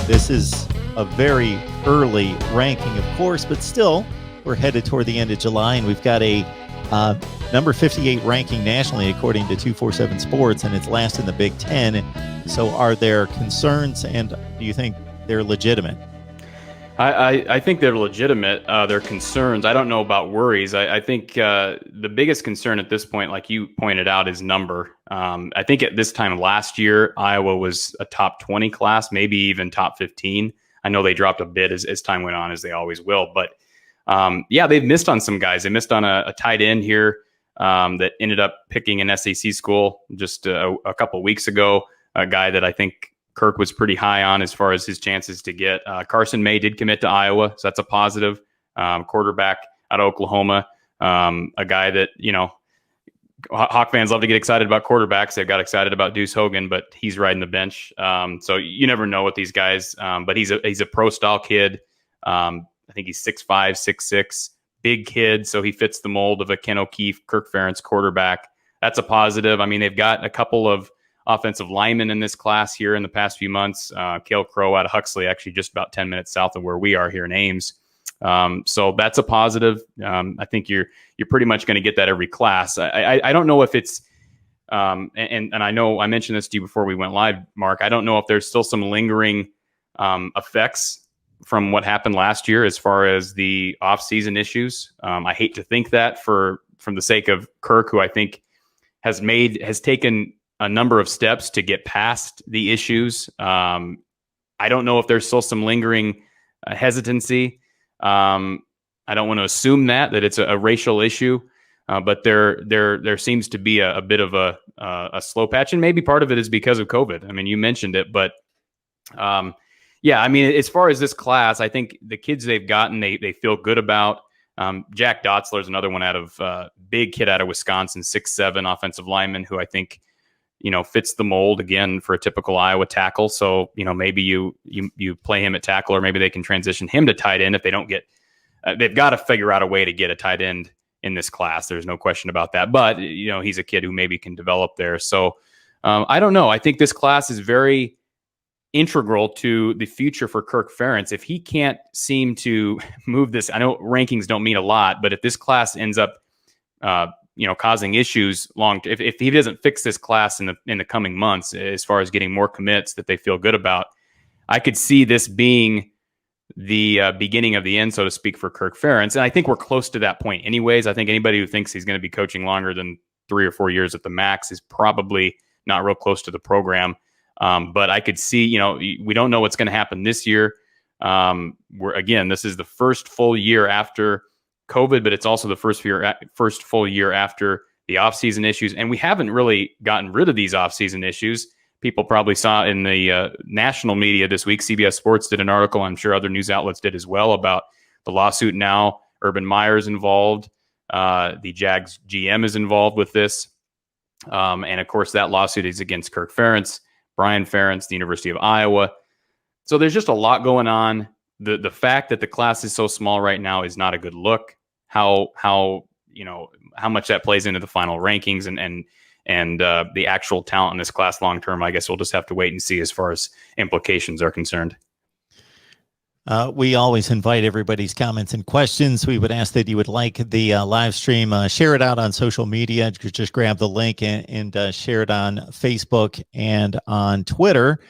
This is a very early ranking, of course, but still, we're headed toward the end of July, and we've got a number 58 ranking nationally, according to 247 Sports, and it's last in the Big Ten. So are there concerns, and do you think they're legitimate? I think they're legitimate. They're concerns. I don't know about worries. I think the biggest concern at this point, like you pointed out, is number. I think at this time last year, Iowa was a top 20 class, maybe even top 15. I know they dropped a bit as time went on, as they always will. But yeah, they've missed on some guys. They missed on a tight end here that ended up picking an SEC school just a couple weeks ago, a guy that I think Kirk was pretty high on as far as his chances to get. Carson May did commit to Iowa, so that's a positive. Quarterback out of Oklahoma, a guy that, you know, Hawk fans love to get excited about quarterbacks. They've got excited about Deuce Hogan, but he's riding the bench. So you never know with these guys, but he's a pro-style kid. I think he's 6'5", 6'6", big kid, so he fits the mold of a Ken O'Keefe, Kirk Ferentz quarterback. That's a positive. I mean, they've got a couple of offensive linemen in this class here in the past few months. Cale Crow out of Huxley, actually just about 10 minutes south of where we are here in Ames. So that's a positive. I think you're pretty much going to get that every class. I don't know if it's and I know I mentioned this to you before we went live, Mark. I don't know if there's still some lingering effects from what happened last year as far as the off-season issues. I hate to think that from the sake of Kirk, who I think has taken a number of steps to get past the issues. I don't know if there's still some lingering hesitancy. I don't want to assume that it's a racial issue, but there seems to be a bit of a slow patch, and maybe part of it is because of COVID. I mean, you mentioned it, but yeah, I mean, as far as this class, I think the kids they've gotten, they feel good about. Jack Dotzler is another one out of big kid out of Wisconsin, 6'7" offensive lineman who I think, you know, fits the mold again for a typical Iowa tackle. So, you know, maybe you play him at tackle, or maybe they can transition him to tight end if they don't get. They've got to figure out a way to get a tight end in this class. There's no question about that. But, you know, he's a kid who maybe can develop there. So I don't know. I think this class is very integral to the future for Kirk Ferentz. If he can't seem to move this, I know rankings don't mean a lot, but if this class ends up, causing issues if he doesn't fix this class in the coming months, as far as getting more commits that they feel good about, I could see this being the beginning of the end, so to speak, for Kirk Ferentz. And I think we're close to that point anyways. I think anybody who thinks he's going to be coaching longer than 3 or 4 years at the max is probably not real close to the program. But I could see, you know, we don't know what's going to happen this year. This is the first full year after COVID, but it's also the first full year after the offseason issues. And we haven't really gotten rid of these offseason issues. People probably saw in the national media this week, CBS Sports did an article, I'm sure other news outlets did as well, about the lawsuit now. Urban Meyer's involved. The Jags GM is involved with this. And of course, that lawsuit is against Kirk Ferentz, Brian Ferentz, the University of Iowa. So there's just a lot going on. The fact that the class is so small right now is not a good look. How much that plays into the final rankings and the actual talent in this class long term, I guess we'll just have to wait and see as far as implications are concerned. We always invite everybody's comments and questions. We would ask that you would like the live stream, share it out on social media. Just grab the link and share it on Facebook and on Twitter.